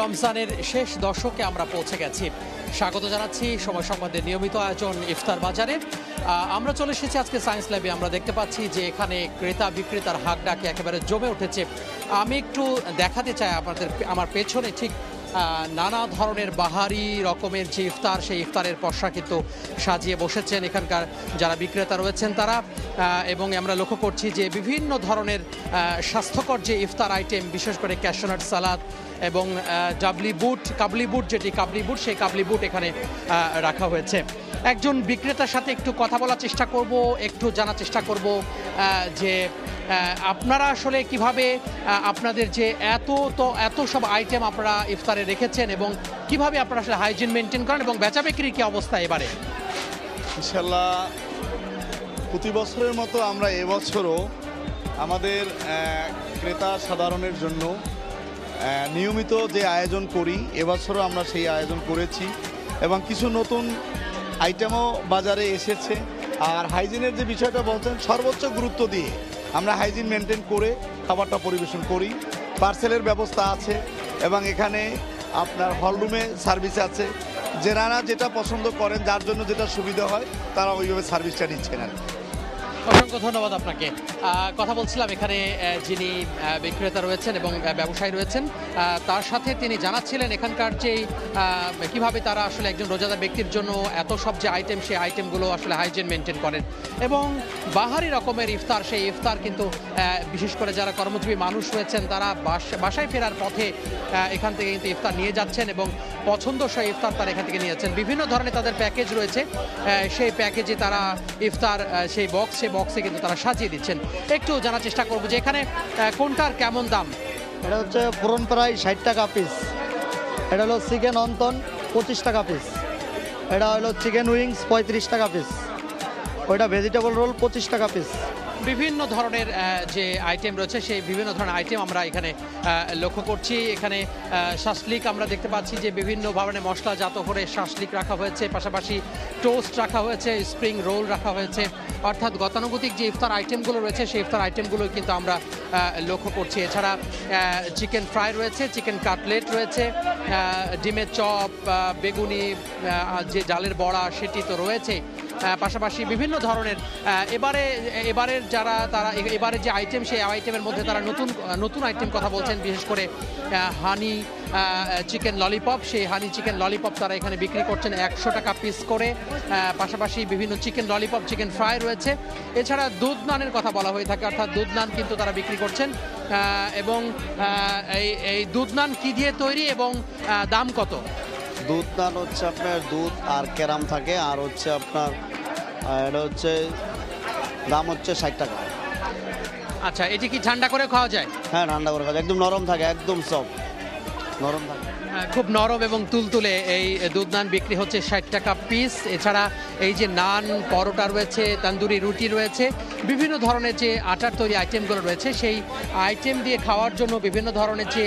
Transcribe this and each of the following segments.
রমজানের শেষ দশকে আমরা পৌঁছে গেছি। স্বাগত জানাচ্ছি সময় সংবাদের নিয়মিত আয়োজন ইফতার বাজারে। আমরা চলে এসেছি আজকে সায়েন্স ল্যাবে। আমরা দেখতে পাচ্ছি যে এখানে ক্রেতা বিক্রেতার হাক ডাকে একেবারে জমে উঠেছে। আমি একটু দেখাতে চাই আমার পেছনে ঠিক নানা ধরনের বাহারি রকমের যে ইফতার, সেই ইফতারের পসরা কিন্তু সাজিয়ে বসেছেন এখানকার যারা বিক্রেতা রয়েছেন তারা। এবং আমরা লক্ষ্য করছি যে বিভিন্ন ধরনের স্বাস্থ্যকর যে ইফতার আইটেম, বিশেষ করে ক্যাশনাট সালাদ এবং কাবলি বুট সেই কাবলি বুট এখানে রাখা হয়েছে। একজন বিক্রেতার সাথে একটু কথা বলার চেষ্টা করব, একটু জানার চেষ্টা করব যে আপনারা আসলে কিভাবে আপনাদের যে এত সব আইটেম আপনারা ইফতারে রেখেছেন এবং কিভাবে আপনারা আসলে হাইজিন মেনটেন করেন এবং বেচা বিক্রির কি অবস্থা এবারে? ইনশাল্লাহ প্রতি বছরের মতো আমরা এবছরও আমাদের ক্রেতা সাধারণের জন্য নিয়মিত যে আয়োজন করি, এবছরও আমরা সেই আয়োজন করেছি এবং কিছু নতুন আইটেমও বাজারে এসেছে। আর হাইজিনের যে বিষয়টা বলছেন, সর্বোচ্চ গুরুত্ব দিয়ে আমরা হাইজিন মেনটেন করে খাবারটা পরিবেশন করি। পার্সেলের ব্যবস্থা আছে এবং এখানে আপনার হলরুমে সার্ভিস আছে। যারা যেটা পছন্দ করেন, যার জন্য যেটা সুবিধা হয়, তারা ওইভাবে সার্ভিসটা নিচ্ছেন আর কি। অসংখ্য ধন্যবাদ আপনাকে। কথা বলছিলাম এখানে যিনি বিক্রেতা রয়েছেন এবং ব্যবসায়ী রয়েছেন, তার সাথে তিনি জানাচ্ছিলেন এখানকার যে কিভাবে তারা আসলে একজন রোজাদার ব্যক্তির জন্য এত সব যে আইটেম, সেই আইটেমগুলো আসলে হাইজিন মেনটেন করেন এবং বাহারি রকমের ইফতার, সেই ইফতার কিন্তু বিশেষ করে যারা কর্মজীবী মানুষ রয়েছেন তারা বাসায় ফেরার পথে এখান থেকে কিন্তু ইফতার নিয়ে যাচ্ছেন এবং পছন্দসই ইফতার তারা এখান থেকে নিয়ে যাচ্ছেন। বিভিন্ন ধরনের তাদের প্যাকেজ রয়েছে, সেই প্যাকেজে তারা ইফতার সেই বক্সে কিন্তু তারা সাজিয়ে দিচ্ছেন। একটু জানার চেষ্টা করবো যে এখানে কোনটার কেমন দাম? এটা হচ্ছে পুরন প্রায় 60 টাকা পিস। এটা হলো চিকেন অন্তন 25 টাকা পিস। এটা হলো চিকেন উইংস 35 টাকা পিস। ওইটা ভেজিটেবল রোল 25 টাকা পিস। বিভিন্ন ধরনের যে আইটেম রয়েছে, সেই বিভিন্ন ধরনের আইটেম আমরা এখানে লক্ষ্য করছি। এখানে শাসলিক আমরা দেখতে পাচ্ছি যে বিভিন্ন ধরনের মশলাজাত করে শাসলিক রাখা হয়েছে, পাশাপাশি টোস্ট রাখা হয়েছে, স্প্রিং রোল রাখা হয়েছে। অর্থাৎ গতানুগতিক যে ইফতার আইটেমগুলো রয়েছে, সেই ইফতার আইটেমগুলো কিন্তু আমরা লক্ষ্য করছি। এছাড়া চিকেন ফ্রাই রয়েছে, চিকেন কাটলেট রয়েছে, ডিমের চপ, বেগুনি, যে ডালের বড়া সেটি তো রয়েছে। পাশাপাশি বিভিন্ন ধরনের এবারের এবারে যে আইটেম, সেই আইটেমের মধ্যে তারা নতুন আইটেম কথা বলছেন। বিশেষ করে হানি চিকেন ললিপপ, সেই হানি চিকেন ললিপপ তারা এখানে বিক্রি করছেন 100 টাকা পিস করে। পাশাপাশি বিভিন্ন চিকেন ললিপপ, চিকেন ফ্রাই রয়েছে। এছাড়া দুধ নানের কথা বলা হয়ে থাকে, অর্থাৎ দুধ নান কিন্তু তারা বিক্রি করছেন। এবং এই দুধ নান কি দিয়ে তৈরি এবং দাম কত? দুধ নান হচ্ছে আপনার দুধ আর ক্যারাম থাকে, আর হচ্ছে আপনার এটা হচ্ছে দাম হচ্ছে 60 টাকা। আচ্ছা, এটি কি ঠান্ডা করে খাওয়া যায়? হ্যাঁ, ঠান্ডা করে খাওয়া যায়। একদম নরম থাকে, একদম সফট নরম থাকে। খুব নরম এবং তুলতুলে এই দুধ নান বিক্রি হচ্ছে 60 টাকা পিস। এছাড়া এই যে নান, পরোটা রয়েছে, তান্দুরি রুটি রয়েছে, বিভিন্ন ধরনের যে আটার তৈরি আইটেমগুলো রয়েছে, সেই আইটেম দিয়ে খাওয়ার জন্য বিভিন্ন ধরনের যে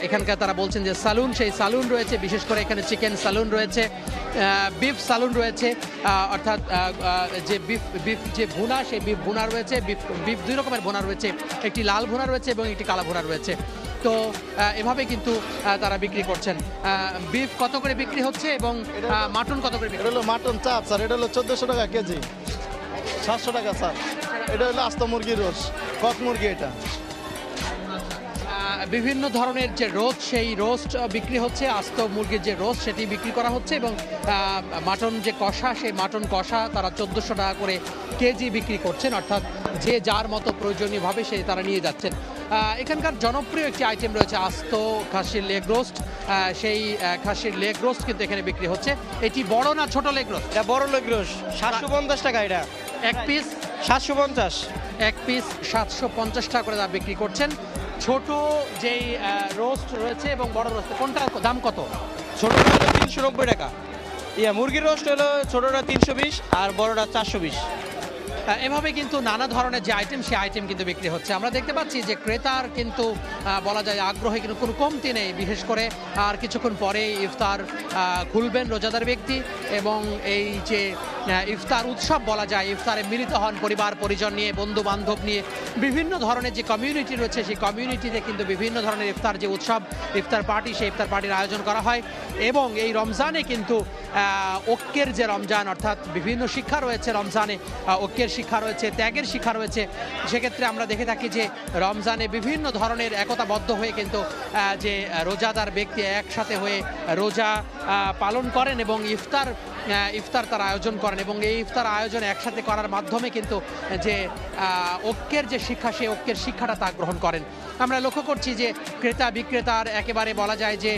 এখানকার তারা বলছেন যে সালুন, সেই সালুন রয়েছে। বিশেষ করে এখানে চিকেন সালুন রয়েছে, বিফ সালুন রয়েছে, অর্থাৎ যে বিফ যে ভুনা, সেই বিফ ভুনা রয়েছে। বিফ দুই রকমের ভুনা রয়েছে, একটি লাল ভুনা রয়েছে এবং একটি কালা ভুনা রয়েছে। তো এভাবে কিন্তু তারা বিক্রি করছেন। বিফ কত করে বিক্রি হচ্ছে এবং মাটন কত করে? এটা হলো মাটন চাপ স্যার, এটা হলো 1400 টাকা কেজি, 700 টাকা স্যার। এটা হলো আস্ত মুরগির রোস্ট, কক মুরগি। এটা বিভিন্ন ধরনের যে রোস্ট, সেই রোস্ট বিক্রি হচ্ছে। আস্ত মুরগির যে রোস্ট, সেটি বিক্রি করা হচ্ছে এবং মাটন যে কষা, সেই মাটন কষা তারা 1400 টাকা করে কেজি বিক্রি করছেন। অর্থাৎ যে যার মতো প্রয়োজনীয়ভাবে সেই তারা নিয়ে যাচ্ছেন। এখানকার জনপ্রিয় একটি আইটেম রয়েছে আস্ত খাসির লেগ রোস্ট। সেই খাসির লেগ রোস্ট কিন্তু এখানে বিক্রি হচ্ছে। এটি বড় না ছোট লেগ রোস্ট? এটা বড় লেগ রোস্ট, 750 টাকা। এটা এক পিস 750। এক পিস 750 টাকা করে তারা বিক্রি করছেন। ছোট যেই রোস্ট রয়েছে এবং বড় রোস্ট, কোনটার দাম কত? ছোটটা হলো 390 টাকা। মুরগির রোস্ট হলো ছোটটা 320 আর বড়টা 420। এভাবে কিন্তু নানা ধরনের যে আইটেম সেই আইটেম কিন্তু বিক্রি হচ্ছে। আমরা দেখতে পাচ্ছি যে ক্রেতার কিন্তু বলা যায় আগ্রহে কিন্তু কোনো কমতি নেই। বিশেষ করে আর কিছুক্ষণ পরে ইফতার খুলবেন রোজাদার ব্যক্তি, এবং এই যে ইফতার উৎসব বলা যায়, ইফতারে মিলিত হন পরিবার পরিজন নিয়ে, বন্ধু বান্ধব নিয়ে, বিভিন্ন ধরনের যে কমিউনিটি রয়েছে সেই কমিউনিটিতে কিন্তু বিভিন্ন ধরনের ইফতার যে উৎসব, ইফতার পার্টি, সেই ইফতার পার্টির আয়োজন করা হয়। এবং এই রমজানে কিন্তু ঐক্যের যে রমজান, অর্থাৎ বিভিন্ন শিক্ষা রয়েছে রমজানে, ঐক্যের শিক্ষা রয়েছে, ত্যাগের শিক্ষা রয়েছে। সেক্ষেত্রে আমরা দেখে থাকি যে রমজানে বিভিন্ন ধরনের একতাবদ্ধ হয়ে কিন্তু যে রোজাদার ব্যক্তি একসাথে হয়ে রোজা পালন করেন এবং ইফতার তারা আয়োজন করেন, এবং এই ইফতার আয়োজন একসাথে করার মাধ্যমে কিন্তু যে ঐক্যের যে শিক্ষা, সেই ঐক্যের শিক্ষাটা তা গ্রহণ করেন। আমরা লক্ষ্য করছি যে ক্রেতা বিক্রেতার একেবারে বলা যায় যে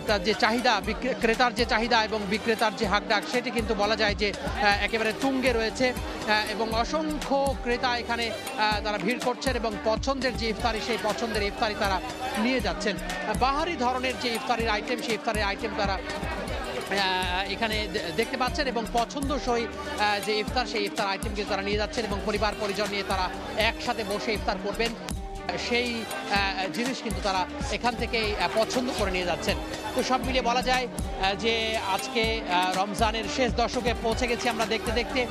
তার যে চাহিদা, ক্রেতার যে চাহিদা এবং বিক্রেতার যে হাকডাক, সেটি কিন্তু বলা যায় যে একেবারে তুঙ্গে রয়েছে, এবং অসংখ্য ক্রেতা এখানে তারা ভিড় করছেন এবং পছন্দের যে ইফতারি, সেই পছন্দের ইফতারি তারা নিয়ে যাচ্ছেন। বাহারি ধরনের যে ইফতারির আইটেম, সেই ইফতারের আইটেম তারা এখানে দেখতে পাচ্ছেন, এবং পছন্দসই যে ইফতার, সেই ইফতার আইটেমকে তারা নিয়ে যাচ্ছেন এবং পরিবার পরিজন নিয়ে তারা একসাথে বসে ইফতার করবেন, সেই জিনিস কিন্তু তারা এখান থেকেই পছন্দ করে নিয়ে যাচ্ছেন। তো সব মিলিয়ে বলা যায় যে আজকে রমজানের শেষ দশকে পৌঁছে গেছি আমরা দেখতে দেখতে,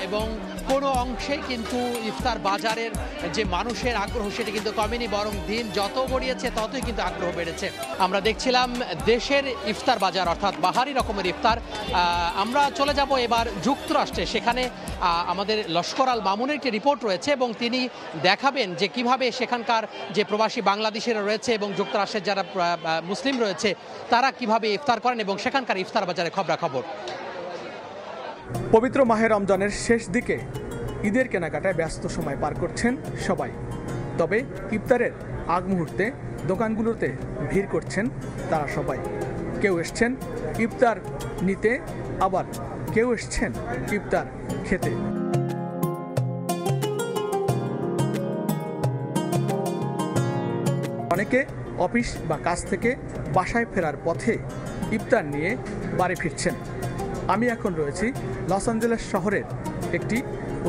এবং কোনো অংশে কিন্তু ইফতার বাজারের যে মানুষের আগ্রহ সেটি কিন্তু কমেনি, বরং দিন যত গড়িয়েছে ততই কিন্তু আগ্রহ বেড়েছে। আমরা দেখছিলাম দেশের ইফতার বাজার, অর্থাৎ বাহারি রকমের ইফতার। আমরা চলে যাব এবার যুক্তরাষ্ট্রে, সেখানে আমাদের লস্কর আল মামুনের একটি রিপোর্ট রয়েছে এবং তিনি দেখাবেন যে কিভাবে সেখানকার যে প্রবাসী বাংলাদেশিরা রয়েছে এবং যুক্তরাষ্ট্রের যারা মুসলিম রয়েছে তারা কিভাবে ইফতার করেন এবং সেখানকার ইফতার বাজারে খবরাখবর। পবিত্র মাহে রমজানের শেষ দিকে ঈদের কেনাকাটায় ব্যস্ত সময় পার করছেন সবাই। তবে ইফতারের আগ মুহূর্তে দোকানগুলোতে ভিড় করছেন তারা সবাই। কেউ এসছেন ইফতার নিতে, আবার কেউ এসছেন ইফতার খেতে। অনেকে অফিস বা কাজ থেকে বাসায় ফেরার পথে ইফতার নিয়ে বাড়ি ফিরছেন। আমি এখন রয়েছি লস অ্যাঞ্জেলেস শহরের একটি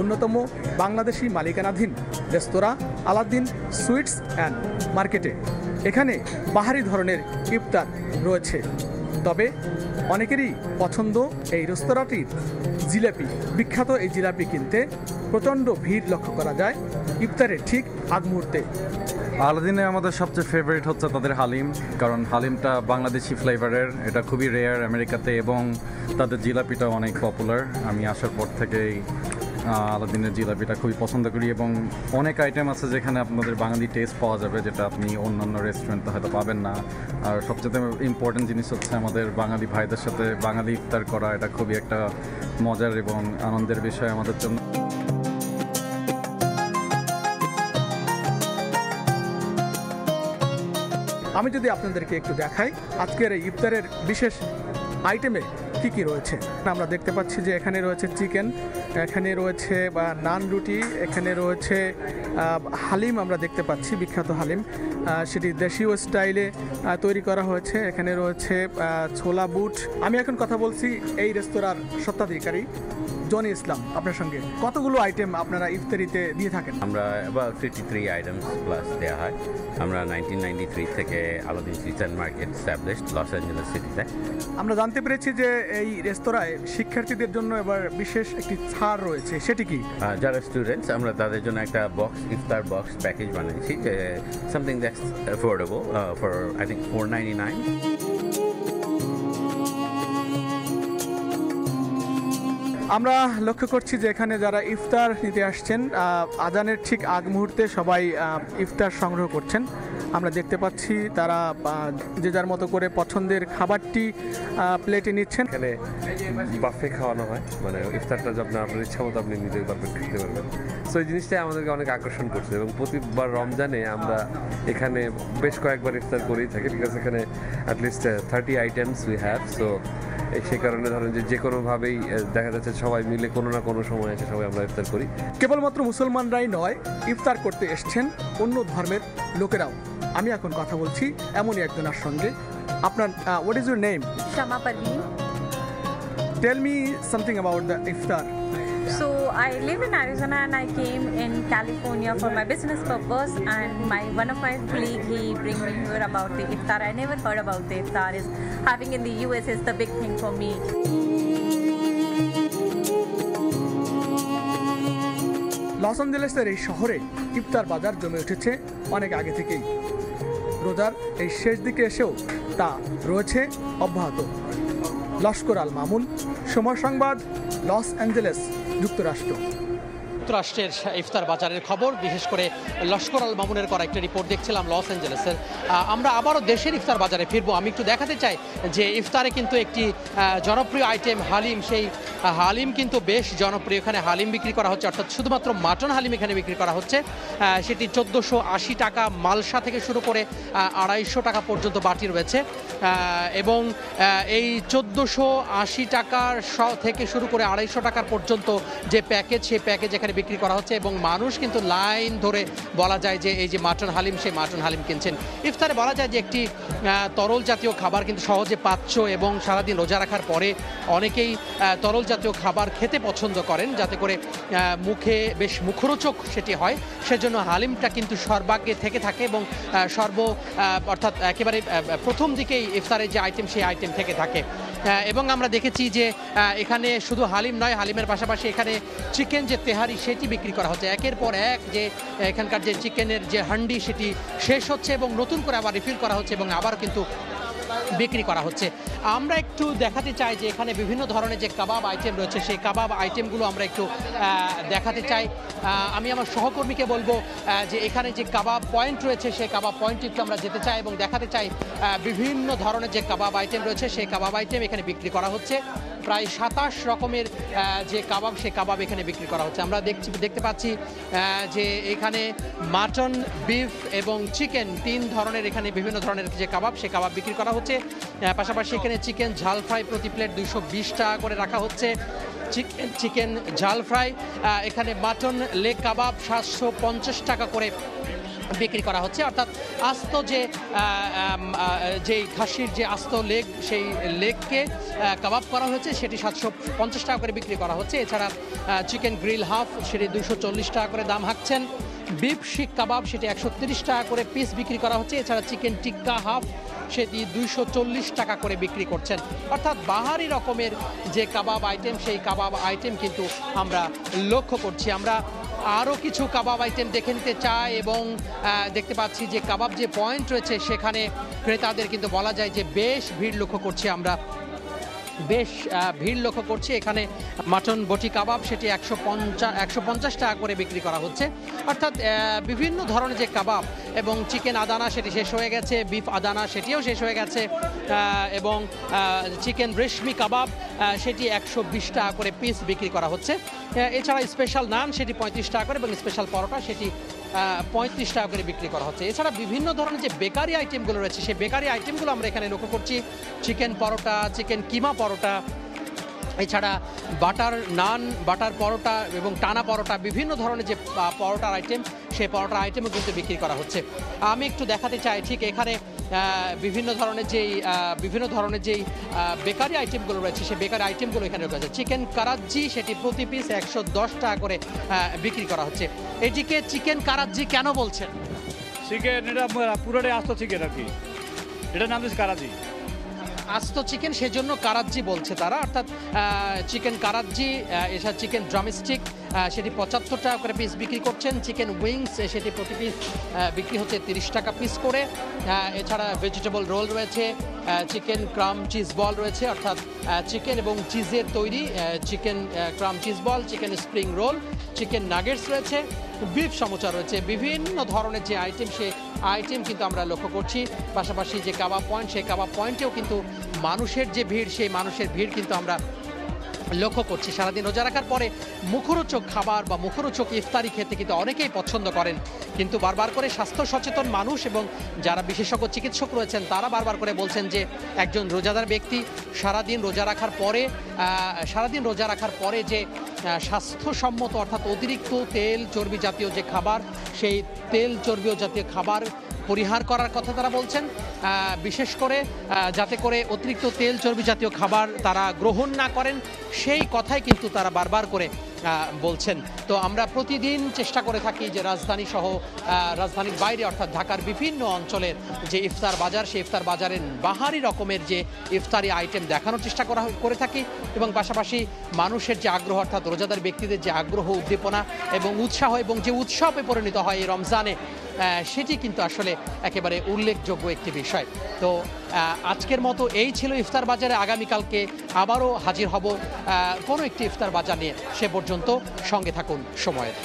অন্যতম বাংলাদেশি মালিকানাধীন রেস্তোরাঁ আলাদ্দিন সুইটস অ্যান্ড মার্কেটে। এখানে বাহারি ধরনের ইফতার রয়েছে, তবে অনেকেরই পছন্দ এই রেস্তোরাঁটির জিলাপি। বিখ্যাত এই জিলাপি কিনতে প্রচণ্ড ভিড় লক্ষ্য করা যায় ইফতারের ঠিক আগ মুহূর্তে। আলাদিনে আমাদের সবচেয়ে ফেভারিট হচ্ছে তাদের হালিম, কারণ হালিমটা বাংলাদেশি ফ্লেভারের, এটা খুবই রেয়ার আমেরিকাতে, এবং তাদের জিলাপিটা অনেক পপুলার। আমি আসার পর থেকেই আলাদিনের জিলাপিটা খুবই পছন্দ করি, এবং অনেক আইটেম আছে যেখানে আপনাদের বাঙালি টেস্ট পাওয়া যাবে, যেটা আপনি অন্যান্য রেস্টুরেন্টে হয়তো পাবেন না। আর সবচেয়ে ইম্পর্টেন্ট জিনিস হচ্ছে আমাদের বাঙালি ভাইদের সাথে বাঙালি ইফতার করা, এটা খুবই একটা মজার এবং আনন্দের বিষয় আমাদের জন্য। আমি যদি আপনাদেরকে একটু দেখাই আজকের এই ইফতারের বিশেষ আইটেমে কি কি রয়েছে। আমরা দেখতে পাচ্ছি যে এখানে রয়েছে চিকেন, এখানে রয়েছে নান রুটি, এখানে রয়েছে হালিম আমরা দেখতে পাচ্ছি, বিখ্যাত হালিম, সেটি দেশীয় স্টাইলে তৈরি করা হয়েছে। এখানে রয়েছে ছোলা বুট। আমি এখন কথা বলছি এই রেস্তোরাঁর স্বত্বাধিকারী জনি ইসলাম, আপনার সঙ্গে কতগুলো আইটেম আপনারা ইফতারিতে দিয়ে থাকেন? আমরা about 53 আইটেমস প্লাস দেওয়া হয়। আমরা 1993 থেকে Aladdin sweets and market established Los Angeles সিটিতে। আমরা জানতে পেরেছি যে এই রেস্তোরাঁয় শিক্ষার্থীদের জন্য এবার বিশেষ একটি ছাড় রয়েছে, সেটি কি? যারা স্টুডেন্টস আমরা তাদের জন্য একটা ইফতার বক্স প্যাকেজ বানিয়েছি, something that's affordable for I think $4.99। আমরা লক্ষ্য করছি যে এখানে যারা ইফতার নিতে আসছেন আজানের ঠিক আগ মুহূর্তে সবাই ইফতার সংগ্রহ করছেন। আমরা দেখতে পাচ্ছি তারা যে যার মতো করে পছন্দের খাবারটি প্লেটে নিচ্ছেন। এখানে বাফে খাওয়ানো হয়, মানে ইফতারটা আপনার ইচ্ছা মতো আপনি নিতে পারবেন, খেতে পারবেন। সো এই জিনিসটাই আমাদেরকে অনেক আকর্ষণ করছে, এবং প্রতিবার রমজানে আমরা এখানে বেশ কয়েকবার ইফতার করেই থাকি, বিকজ এখানে at least 30 items we have. So সেই কারণে ধরেন যে কোনোভাবেই দেখা যাচ্ছে সবাই মিলে কোনো না কোনো সময় এসে সবাই আমরা ইফতার করি। কেবলমাত্র মুসলমানরাই নয়, ইফতার করতে এসছেন অন্য ধর্মের লোকেরাও। আমি এখন কথা বলছি এমনই একজনের সঙ্গে। আপনার what is your name? Shama Parveen. Tell me something about the iftar. So I live in Arizona and I came in California for my business purpose, and one of my colleague, he bring me here about the iftar. I never heard about the iftar. Is having in the US is the big thing for me. লস অ্যাঞ্জেলেসের এই শহরে ইফতার বাজার জমে উঠেছে অনেক আগে থেকেই। রোজার এই শেষ দিকে এসেও তা রয়েছে অব্যাহত। লস্কর আল মামুন, সময় সংবাদ, লস অ্যাঞ্জেলেস, যুক্তরাষ্ট্র। যুক্তরাষ্ট্রের ইফতার বাজারের খবর, বিশেষ করে লস্কর আল মামুনের করা একটা রিপোর্ট দেখছিলাম লস অ্যাঞ্জেলেসের। আমরা আবারও দেশের ইফতার বাজারে ফিরবো। আমি একটু দেখাতে চাই যে ইফতারে কিন্তু একটি জনপ্রিয় আইটেম হালিম, সেই হালিম কিন্তু বেশ জনপ্রিয়। এখানে হালিম বিক্রি করা হচ্ছে, অর্থাৎ শুধুমাত্র মাটন হালিম এখানে বিক্রি করা হচ্ছে। সেটি 1480 টাকা মালসা থেকে শুরু করে 250 টাকা পর্যন্ত বাটি রয়েছে। এবং এই 1480 টাকার থেকে শুরু করে 250 টাকার পর্যন্ত যে প্যাকেজ, সেই প্যাকেজ এখানে বিক্রি করা হচ্ছে এবং মানুষ কিন্তু লাইন ধরে বলা যায় যে এই যে মাটন হালিম, সেই মাটন হালিম কিনছেন। ইফতারে বলা যায় যে একটি তরল জাতীয় খাবার কিন্তু সহজে পাচ্ছ এবং সারাদিন রোজা রাখার পরে অনেকেই তরল জাতীয় খাবার খেতে পছন্দ করেন, যাতে করে মুখে বেশ মুখরোচক সেটি হয়। সেজন্য হালিমটা কিন্তু সর্বাগ্রে থেকে থাকে এবং অর্থাৎ একেবারে প্রথম দিকেই ইফতারের যে আইটেম, সেই আইটেম থেকে থাকে। এবং আমরা দেখেছি যে এখানে শুধু হালিম নয়, হালিমের পাশাপাশি এখানে চিকেন যে তেহারি, সেটি বিক্রি করা হচ্ছে। একের পর এক যে এখানকার যে চিকেনের যে হান্ডি, সেটি শেষ হচ্ছে এবং নতুন করে আবার রিফিল করা হচ্ছে এবং আবার কিন্তু বিক্রি করা হচ্ছে। আমরা একটু দেখাতে চাই যে এখানে বিভিন্ন ধরনের যে কাবাব আইটেম রয়েছে, সেই কাবাব আইটেমগুলো আমরা একটু দেখাতে চাই। আমি আমার সহকর্মীকে বলবো যে এখানে যে কাবাব পয়েন্ট রয়েছে, সেই কাবাব পয়েন্টে একটু আমরা যেতে চাই এবং দেখাতে চাই বিভিন্ন ধরনের যে কাবাব আইটেম রয়েছে, সেই কাবাব আইটেম এখানে বিক্রি করা হচ্ছে। প্রায় 27 রকমের যে কাবাব, সেই কাবাব এখানে বিক্রি করা হচ্ছে। আমরা দেখতে পাচ্ছি যে এখানে মাটন, বিফ এবং চিকেন, 3 ধরনের এখানে বিভিন্ন ধরনের যে কাবাব, সেই কাবাব বিক্রি করা হচ্ছে। পাশাপাশি এখানে চিকেন ঝাল ফ্রাই প্রতি প্লেট 220 টাকা করে রাখা হচ্ছে। চিকেন ঝাল ফ্রাই, এখানে মাটন লেগ কাবাব 750 টাকা করে বিক্রি করা হচ্ছে। অর্থাৎ আস্ত যে খাসির যে আস্ত লেগ, সেই লেগকে কাবাব করা হয়েছে, সেটি 750 টাকা করে বিক্রি করা হচ্ছে। এছাড়া চিকেন গ্রিল হাফ, সেটি 240 টাকা করে দাম হাঁকছেন। বিফ শিক কাবাব, সেটি 130 টাকা করে পিস বিক্রি করা হচ্ছে। এছাড়া চিকেন টিক্কা হাফ, সেটি 240 টাকা করে বিক্রি করছেন। অর্থাৎ বাহারি রকমের যে কাবাব আইটেম, সেই কাবাব আইটেম কিন্তু আমরা লক্ষ্য করছি। আমরা আরও কিছু কাবাব আইটেম দেখে নিতে চাই এবং দেখতে পাচ্ছি যে কাবাব যে পয়েন্ট রয়েছে, সেখানে ক্রেতাদের কিন্তু বলা যায় যে বেশ ভিড় লক্ষ্য করছি আমরা। এখানে মাটন বটি কাবাব, সেটি 150 টাকা করে বিক্রি করা হচ্ছে। অর্থাৎ বিভিন্ন ধরনের যে কাবাব, এবং চিকেন আদানা সেটি শেষ হয়ে গেছে, বিফ আদানা সেটিও শেষ হয়ে গেছে, এবং চিকেন রেশমি কাবাব সেটি 120 টাকা করে পিস বিক্রি করা হচ্ছে। এছাড়া স্পেশাল নান সেটি 35 টাকা করে এবং স্পেশাল পরোটা সেটি 35 টাকা করে বিক্রি করা হচ্ছে। এছাড়া বিভিন্ন ধরনের যে বেকারি আইটেমগুলো রয়েছে, সেই বেকারি আইটেমগুলো আমরা এখানে লক্ষ্য করছি। চিকেন পরোটা, চিকেন কিমা পরোটা, এছাড়া বাটার নান, বাটার পরোটা এবং টানা পরোটা, বিভিন্ন ধরনের যে পরোটার আইটেম, সেই পরোটার আইটেমও কিন্তু বিক্রি করা হচ্ছে। আমি একটু দেখাতে চাই ঠিক এখানে বিভিন্ন ধরনের যেই বেকারি আইটেমগুলো রয়েছে, সেই বেকারি আইটেমগুলো এখানে রয়েছে। চিকেন কারাজ্জি, সেটি প্রতি পিস 110 টাকা করে বিক্রি করা হচ্ছে। এটিকে চিকেন কারাজ্জি কেন বলছেন? চিকেন এটা পুরোটাই আস্ত চিকেন আর কি, এটার নাম হচ্ছে কারাজি। আস্ত চিকেন, সেজন্য কারাজ্জি বলছে তারা। অর্থাৎ চিকেন কারাজ্জি, এছাড়া চিকেন ড্রামস্টিক সেটি 75 টাকা করে পিস বিক্রি করছেন। চিকেন উইংস সেটি প্রতি পিস বিক্রি হচ্ছে 30 টাকা পিস করে। এছাড়া ভেজিটেবল রোল রয়েছে, চিকেন ক্রাম চিজ বল রয়েছে, অর্থাৎ চিকেন এবং চিজের তৈরি chicken crumb cheese ball, chicken spring roll, chicken nuggets রয়েছে, বিফ সমোসা রয়েছে। বিভিন্ন ধরনের যে আইটেম, সেই আইটেম কিন্তু আমরা লক্ষ্য করছি। পাশাপাশি যে কাবাব পয়েন্ট, সেই কাবাব পয়েন্টেও কিন্তু মানুষের যে ভিড়, সেই মানুষের ভিড় কিন্তু আমরা লক্ষ্য করছি। সারাদিন রোজা রাখার পরে মুখরোচক খাবার বা মুখরোচক ইফতারি খেতে কিন্তু অনেকেই পছন্দ করেন, কিন্তু বারবার করে স্বাস্থ্য সচেতন মানুষ এবং যারা বিশেষজ্ঞ চিকিৎসক রয়েছেন, তারা বারবার করে বলছেন যে একজন রোজাদার ব্যক্তি সারাদিন রোজা রাখার পরে যে স্বাস্থ্যসম্মত, অর্থাৎ অতিরিক্ত তেল চর্বি জাতীয় যে খাবার, সেই তেল চর্বি জাতীয় খাবার পরিহার করার কথা তারা বলছেন। বিশেষ করে যাতে করে অতিরিক্ত তেল চর্বি জাতীয় খাবার তারা গ্রহণ না করেন, সেই কথাই কিন্তু তারা বারবার করে বলছেন। তো আমরা প্রতিদিন চেষ্টা করে থাকি যে রাজধানী সহ রাজধানীর বাইরে অর্থাৎ ঢাকার বিভিন্ন অঞ্চলের যে ইফতার বাজার, সেই ইফতার বাজারের বাহারি রকমের যে ইফতারি আইটেম দেখানোর চেষ্টা করে থাকি এবং পাশাপাশি মানুষের যে আগ্রহ অর্থাৎ রোজাদার ব্যক্তিদের যে আগ্রহ, উদ্দীপনা এবং উৎসাহ এবং যে উৎসবে পরিণত হয় এই রমজানে, সেটি কিন্তু আসলে একেবারে উল্লেখযোগ্য একটি বিষয়। তো আজকের মতো এই ছিল ইফতার বাজারে। আগামীকালকে আবারও হাজির হব কোনো একটি ইফতার বাজার নিয়ে। সে পর্যন্ত সঙ্গে থাকুন সময়ের।